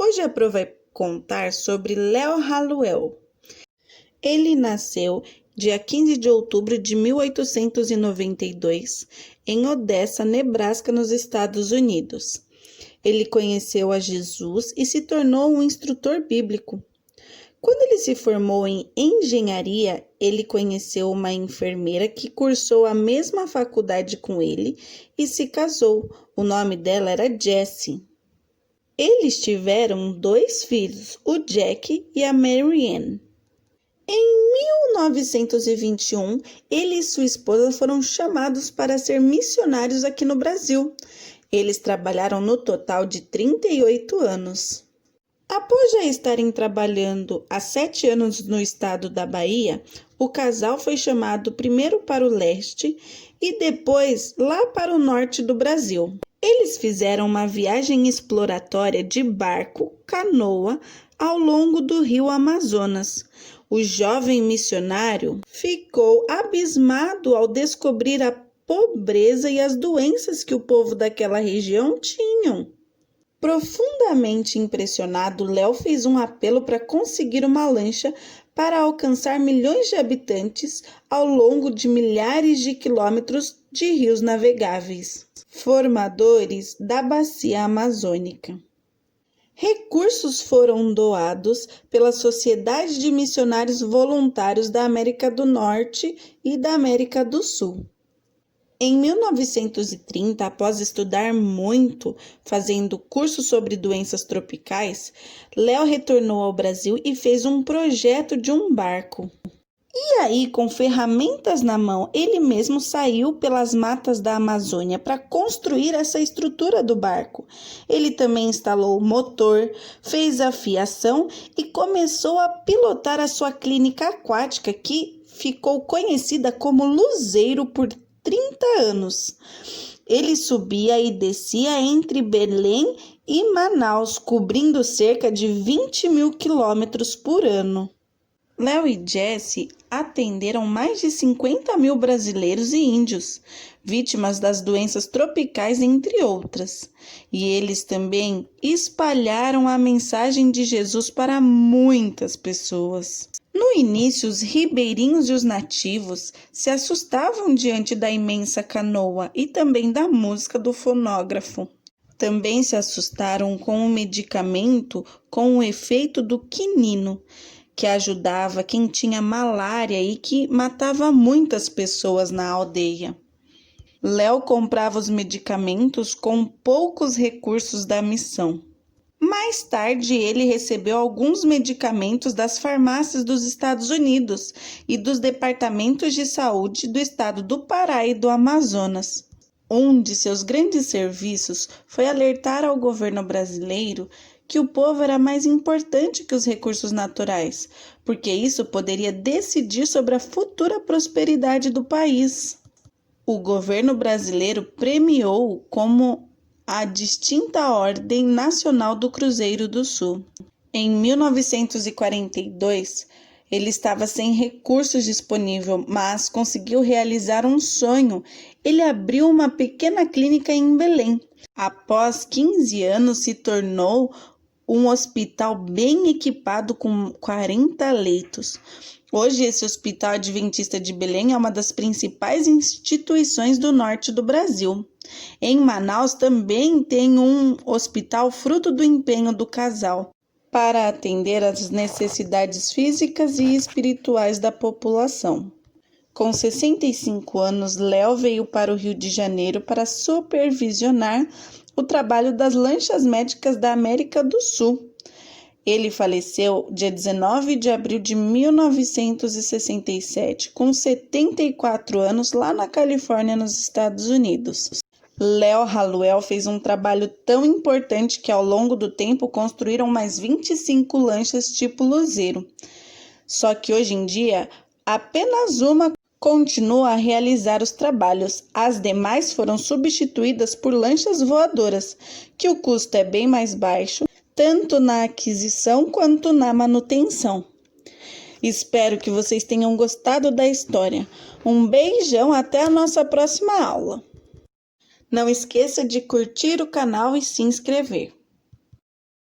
Hoje a Pro vai contar sobre Léo Hallowell. Ele nasceu dia 15 de outubro de 1892 em Odessa, Nebraska, nos Estados Unidos. Ele conheceu a Jesus e se tornou um instrutor bíblico. Quando ele se formou em engenharia, ele conheceu uma enfermeira que cursou a mesma faculdade com ele e se casou. O nome dela era Jessie. Eles tiveram 2 filhos, o Jack e a Mary Ann. Em 1921, ele e sua esposa foram chamados para ser missionários aqui no Brasil. Eles trabalharam no total de 38 anos. Após já estarem trabalhando há 7 anos no estado da Bahia, o casal foi chamado primeiro para o leste e depois lá para o norte do Brasil. Eles fizeram uma viagem exploratória de barco, canoa, ao longo do rio Amazonas. O jovem missionário ficou abismado ao descobrir a pobreza e as doenças que o povo daquela região tinham. Profundamente impressionado, Léo fez um apelo para conseguir uma lancha para alcançar milhões de habitantes ao longo de milhares de quilômetros de rios navegáveis, formadores da bacia amazônica. Recursos foram doados pela Sociedade de Missionários Voluntários da América do Norte e da América do Sul. Em 1930, após estudar muito, fazendo curso sobre doenças tropicais, Léo retornou ao Brasil e fez um projeto de um barco. E aí, com ferramentas na mão, ele mesmo saiu pelas matas da Amazônia para construir essa estrutura do barco. Ele também instalou o motor, fez a fiação e começou a pilotar a sua clínica aquática, que ficou conhecida como Luzeiro por 30 anos. Ele subia e descia entre Belém e Manaus, cobrindo cerca de 20.000 quilômetros por ano. Léo e Jessie atenderam mais de 50.000 brasileiros e índios, vítimas das doenças tropicais, entre outras. E eles também espalharam a mensagem de Jesus para muitas pessoas. No início, os ribeirinhos e os nativos se assustavam diante da imensa canoa e também da música do fonógrafo. Também se assustaram com o medicamento com o efeito do quinino, que ajudava quem tinha malária e que matava muitas pessoas na aldeia. Léo comprava os medicamentos com poucos recursos da missão. Mais tarde, ele recebeu alguns medicamentos das farmácias dos Estados Unidos e dos departamentos de saúde do estado do Pará e do Amazonas. Um de seus grandes serviços foi alertar ao governo brasileiro que o povo era mais importante que os recursos naturais, porque isso poderia decidir sobre a futura prosperidade do país. O governo brasileiro premiou como a distinta Ordem Nacional do Cruzeiro do Sul. Em 1942, ele estava sem recursos disponíveis, mas conseguiu realizar um sonho. Ele abriu uma pequena clínica em Belém. Após 15 anos, se tornou um hospital bem equipado com 40 leitos. Hoje, esse Hospital Adventista de Belém é uma das principais instituições do norte do Brasil. Em Manaus também tem um hospital fruto do empenho do casal para atender às necessidades físicas e espirituais da população. Com 65 anos, Léo veio para o Rio de Janeiro para supervisionar o trabalho das lanchas médicas da América do Sul. Ele faleceu dia 19 de abril de 1967, com 74 anos, lá na Califórnia, nos Estados Unidos. Léo Hallowell fez um trabalho tão importante que ao longo do tempo construíram mais 25 lanchas tipo Luzeiro. Só que hoje em dia, apenas uma continua a realizar os trabalhos. As demais foram substituídas por lanchas voadoras, que o custo é bem mais baixo, tanto na aquisição quanto na manutenção. Espero que vocês tenham gostado da história. Um beijão, até a nossa próxima aula. Não esqueça de curtir o canal e se inscrever.